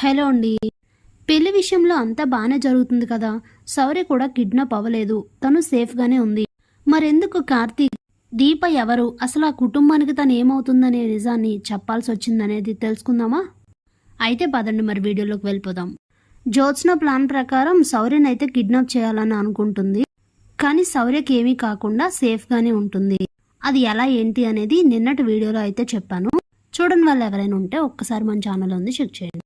Hello అండి. పెళ్లి విషయంలో అంతా బాగానే జరుగుతుంది కదా. శౌర్య కూడా కిడ్నాప్ అవ్వలేదు, తను సేఫ్గానే ఉంది. మరెందుకు కార్తీక్ దీప ఎవరు, అసలు ఆ కుటుంబానికి తను ఏమవుతుందనే నిజాన్ని చెప్పాల్సి వచ్చిందనేది తెలుసుకుందామా? అయితే పదండి మరి వీడియోలోకి వెళ్ళిపోదాం. జ్యోత్స్న ప్లాన్ ప్రకారం శౌర్యనైతే కిడ్నాప్ చేయాలని అనుకుంటుంది. కానీ శౌర్యకి ఏమీ కాకుండా సేఫ్గానే ఉంటుంది. అది ఎలా ఏంటి అనేది నిన్నటి వీడియోలో అయితే చెప్పాను. చూడని వాళ్ళు ఎవరైనా ఉంటే ఒక్కసారి మన ఛానల్ ఉంది, చెక్ చేయండి.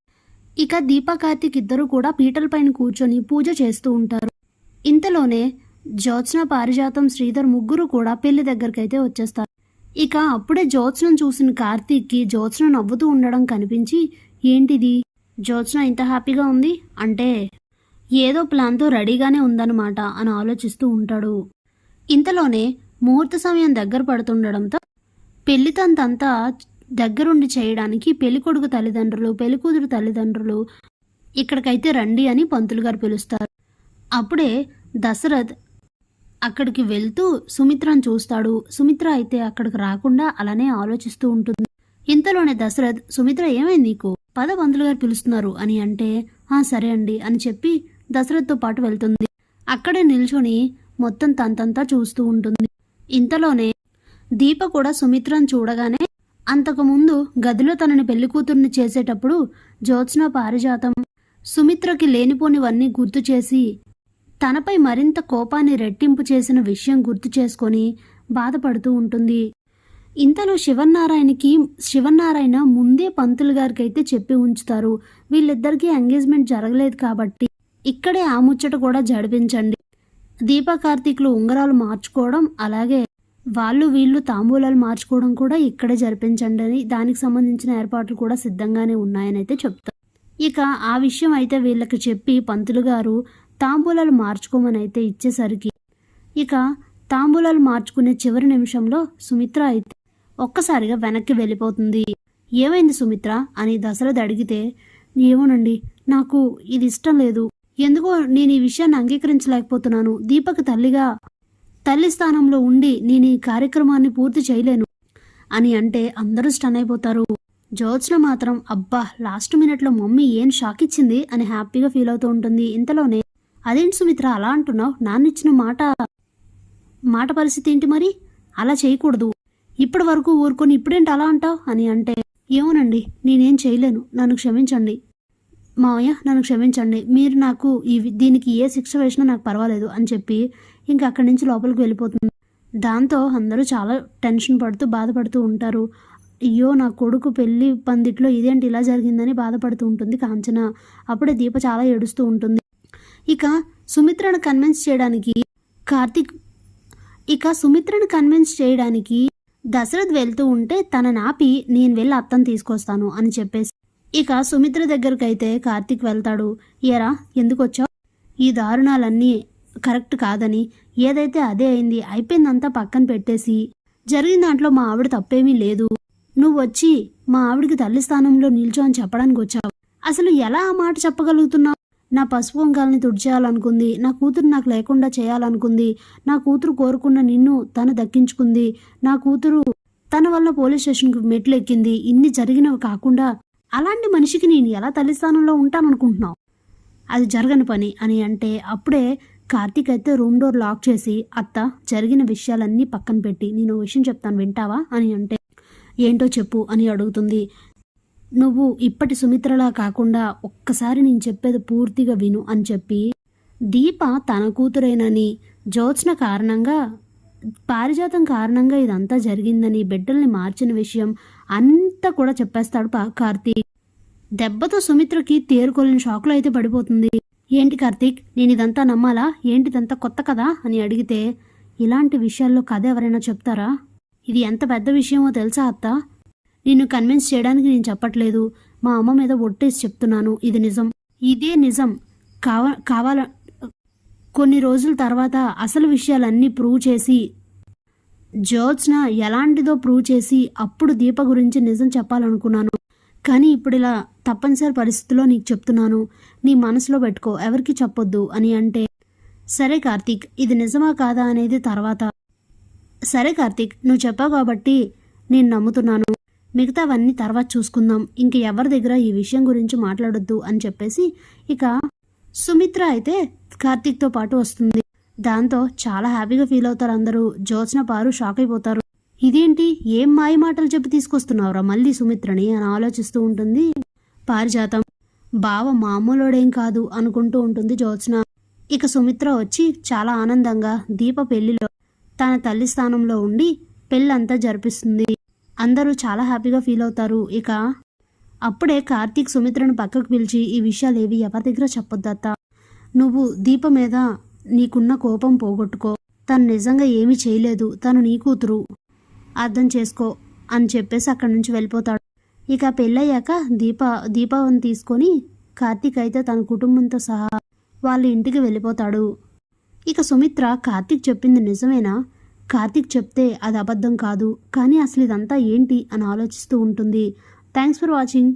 ఇక దీపా కార్తీక్ ఇద్దరు కూడా పీటల పైన కూర్చొని పూజ చేస్తూ ఉంటారు. ఇంతలోనే జ్యోత్స్న, పారిజాతం, శ్రీధర్ ముగ్గురు కూడా పెళ్లి దగ్గరకైతే వచ్చేస్తారు. ఇక అప్పుడే జ్యోత్స్నను చూసిన కార్తీక్కి జ్యోత్స్న నవ్వుతూ ఉండడం కనిపించి, ఏంటిది జ్యోత్స్న ఇంత హ్యాపీగా ఉంది అంటే ఏదో ప్లాన్తో రెడీగానే ఉందన్నమాట అని ఆలోచిస్తూ ఉంటాడు. ఇంతలోనే ముహూర్త సమయం దగ్గర పడుతుండడంతో పెళ్లి తంతంతా దగ్గరుండి చేయడానికి పెళ్ళికొడుకు తల్లిదండ్రులు, పెళ్ళికూతురు తల్లిదండ్రులు ఇక్కడికైతే రండి అని పంతులు గారు పిలుస్తారు. అప్పుడే దశరథ్ అక్కడికి వెళ్తూ సుమిత్రను చూస్తాడు. సుమిత్ర అయితే అక్కడికి రాకుండా అలానే ఆలోచిస్తూ ఉంటుంది. ఇంతలోనే దశరథ్, సుమిత్ర ఏమైంది నీకు, పద పంతులు గారు పిలుస్తున్నారు అని అంటే, సరే అండి అని చెప్పి దశరథ్తో పాటు వెళ్తుంది. అక్కడే నిల్చొని మొత్తం తంతంతా చూస్తూ ఉంటుంది. ఇంతలోనే దీప కూడా సుమిత్రను చూడగానే, అంతకుముందు గదిలో తనని పెళ్లి కూతుర్ని చేసేటప్పుడు జ్యోత్స్న, పారిజాతం సుమిత్రకి లేనిపోనివన్నీ గుర్తు చేసి తనపై మరింత కోపాన్ని రెట్టింపు చేసిన విషయం గుర్తు చేసుకొని బాధపడుతూ ఉంటుంది. ఇంతలో శివనారాయణ ముందే పంతులు గారికి అయితే చెప్పి ఉంచుతారు, వీళ్ళిద్దరికీ ఎంగేజ్మెంట్ జరగలేదు కాబట్టి ఇక్కడే ఆ ముచ్చట కూడా జరిపించండి. దీపా కార్తీక్లు ఉంగరాలు మార్చుకోవడం, అలాగే వాళ్ళు వీళ్ళు తాంబూలాలు మార్చుకోవడం కూడా ఇక్కడే జరిపించండి అని, దానికి సంబంధించిన ఏర్పాట్లు కూడా సిద్ధంగానే ఉన్నాయని అయితే చెప్తారు. ఇక ఆ విషయం అయితే వీళ్ళకి చెప్పి పంతులు గారు తాంబూలాలు మార్చుకోమని అయితే ఇచ్చేసరికి, ఇక తాంబూలాలు మార్చుకునే చివరి నిమిషంలో సుమిత్ర అయితే ఒక్కసారిగా వెనక్కి వెళ్ళిపోతుంది. ఏమైంది సుమిత్ర అని దశరథ్ అడిగితే, ఏమోనండి, నాకు ఇది ఇష్టం లేదు, ఎందుకో నేను ఈ విషయాన్ని అంగీకరించలేకపోతున్నాను. దీపక్ తల్లి స్థానంలో ఉండి నేను ఈ కార్యక్రమాన్ని పూర్తి చేయలేను అని అంటే అందరూ స్టన్ అయిపోతారు. జ్యోత్స్న మాత్రం, అబ్బా లాస్ట్ మినిట్లో మమ్మీ ఏం షాక్ ఇచ్చింది అని హ్యాపీగా ఫీల్ అవుతూ ఉంటుంది. ఇంతలోనే, అదేంటి సుమిత్ర అలా అంటున్నావు, నాన్నిచ్చిన మాట పరిస్థితి ఏంటి, మరి అలా చేయకూడదు, ఇప్పటి వరకు ఊరుకొని ఇప్పుడేంటి అలా అంటావు అని అంటే, ఏమోనండి నేనేం చేయలేను, నన్ను క్షమించండి మావయ్య, నన్ను క్షమించండి, మీరు నాకు దీనికి ఏ శిక్ష వేసినా నాకు పర్వాలేదు అని చెప్పి ఇంకా అక్కడి నుంచి లోపలికి వెళ్ళిపోతుంది. దాంతో అందరూ చాలా టెన్షన్ పడుతూ బాధపడుతూ ఉంటారు. అయ్యో నా కొడుకు పెళ్లి పందిట్లో ఇదేంటి ఇలా జరిగిందని బాధపడుతూ ఉంటుంది కాంచన. అప్పుడే దీప చాలా ఏడుస్తూ ఉంటుంది. ఇక సుమిత్రను కన్విన్స్ చేయడానికి దశరథ్ వెళ్తూ ఉంటే తనని ఆపి, నేను వెళ్ళి అత్తను తీసుకొస్తాను అని చెప్పేసి ఇక సుమిత్ర దగ్గరికి అయితే కార్తీక్ వెళ్తాడు. ఏరా ఎందుకు వచ్చావు, ఈ దారుణాలన్నీ కరెక్ట్ కాదని, ఏదైతే అదే అయింది, అయిపోయిందంతా పక్కన పెట్టేసి జరిగిన దాంట్లో మా ఆవిడ తప్పేమీ లేదు, నువ్వు వచ్చి మా ఆవిడికి తల్లి స్థానంలో నిల్చో అని చెప్పడానికి వచ్చావు, అసలు ఎలా ఆ మాట చెప్పగలుగుతున్నావు? నా పసుపు వంకాలని తుడిచేయాలనుకుంది, నా కూతురు నాకు లేకుండా చేయాలనుకుంది, నా కూతురు కోరుకున్న నిన్ను తను దక్కించుకుంది, నా కూతురు తన వల్ల పోలీస్ స్టేషన్కి మెట్లు ఎక్కింది, ఇన్ని జరిగినవి కాకుండా అలాంటి మనిషికి నేను ఎలా తల్లి స్థానంలో ఉంటాననుకుంటున్నావు, అది జరగని పని అని అంటే, అప్పుడే కార్తీక్ అయితే రూమ్ డోర్ లాక్ చేసి, అత్త జరిగిన విషయాలన్నీ పక్కన పెట్టి నేను విషయం చెప్తాను వింటావా అని అంటే, ఏంటో చెప్పు అని అడుగుతుంది. నువ్వు ఇప్పటి సుమిత్రలా కాకుండా ఒక్కసారి నేను చెప్పేది పూర్తిగా విను అని చెప్పి, దీప తన కూతురేనని, జ్యోత్స్న కారణంగా, పారిజాతం కారణంగా ఇదంతా జరిగిందని, బిడ్డల్ని మార్చిన విషయం అంతా కూడా చెప్పేస్తాడు కార్తీక్. దెబ్బతో సుమిత్రకి తేరుకోలేని షాక్లో అయితే పడిపోతుంది. ఏంటి కార్తీక్, నేను ఇదంతా నమ్మాలా, ఏంటిదంతా కొత్త కదా అని అడిగితే, ఇలాంటి విషయాల్లో కథ ఎవరైనా చెప్తారా, ఇది ఎంత పెద్ద విషయమో తెలుసా అత్త, నిన్ను కన్విన్స్ చేయడానికి నేను చెప్పట్లేదు, మా అమ్మ మీద ఒట్టేసి చెప్తున్నాను, ఇది నిజం, ఇదే నిజం కావాల కొన్ని రోజుల తర్వాత అసలు విషయాలన్నీ ప్రూవ్ చేసి, జ్యోత్స్న ఎలాంటిదో ప్రూవ్ చేసి అప్పుడు దీప గురించి నిజం చెప్పాలనుకున్నాను, కానీ ఇప్పుడు ఇలా తప్పనిసరి పరిస్థితిలో నీకు చెప్తున్నాను, నీ మనసులో పెట్టుకో, ఎవరికి చెప్పొద్దు అని అంటే, సరే కార్తీక్ ఇది నిజమా కాదా అనేది తర్వాత, సరే కార్తీక్ నువ్వు చెప్పావు కాబట్టి నేను నమ్ముతున్నాను, మిగతావన్నీ తర్వాత చూసుకుందాం, ఇంక ఎవరి దగ్గర ఈ విషయం గురించి మాట్లాడొద్దు అని చెప్పేసి ఇక సుమిత్ర అయితే కార్తీక్తో పాటు వస్తుంది. దాంతో చాలా హ్యాపీగా ఫీల్ అవుతారు అందరూ. జ్యోత్స్న పారు షాక్ అయిపోతారు. ఇదేంటి, ఏం మాయ మాటలు చెప్పి తీసుకొస్తున్నావురా మళ్ళీ సుమిత్రని అని ఆలోచిస్తూ ఉంటుంది పారిజాతం. బావ మామూలోడేం కాదు అనుకుంటూ ఉంటుంది జ్యోత్స్న. ఇక సుమిత్ర వచ్చి చాలా ఆనందంగా దీప పెళ్లిలో తన తల్లి స్థానంలో ఉండి పెళ్ళంతా జరిపిస్తుంది. అందరూ చాలా హ్యాపీగా ఫీల్ అవుతారు. ఇక అప్పుడే కార్తీక్ సుమిత్రను పక్కకు పిలిచి, ఈ విషయాలేవి ఎవరి దగ్గర చెప్పొద్దత్త, నువ్వు దీప మీద నీకున్న కోపం పోగొట్టుకో, తను నిజంగా ఏమీ చేయలేదు, తను నీ కూతురు, అర్థం చేసుకో అని చెప్పేసి అక్కడి నుంచి వెళ్ళిపోతాడు. ఇక పెళ్ళయ్యాక దీపావని తీసుకొని కార్తీక్ అయితే తన కుటుంబంతో సహా వాళ్ళ ఇంటికి వెళ్ళిపోతాడు. ఇక సుమిత్ర కార్తీక్ చెప్పింది నిజమేనా, కార్తీక్ చెప్తే అది అబద్ధం కాదు, కానీ అసలు ఇదంతా ఏంటి అని ఆలోచిస్తూ ఉంటుంది. Thanks for watching.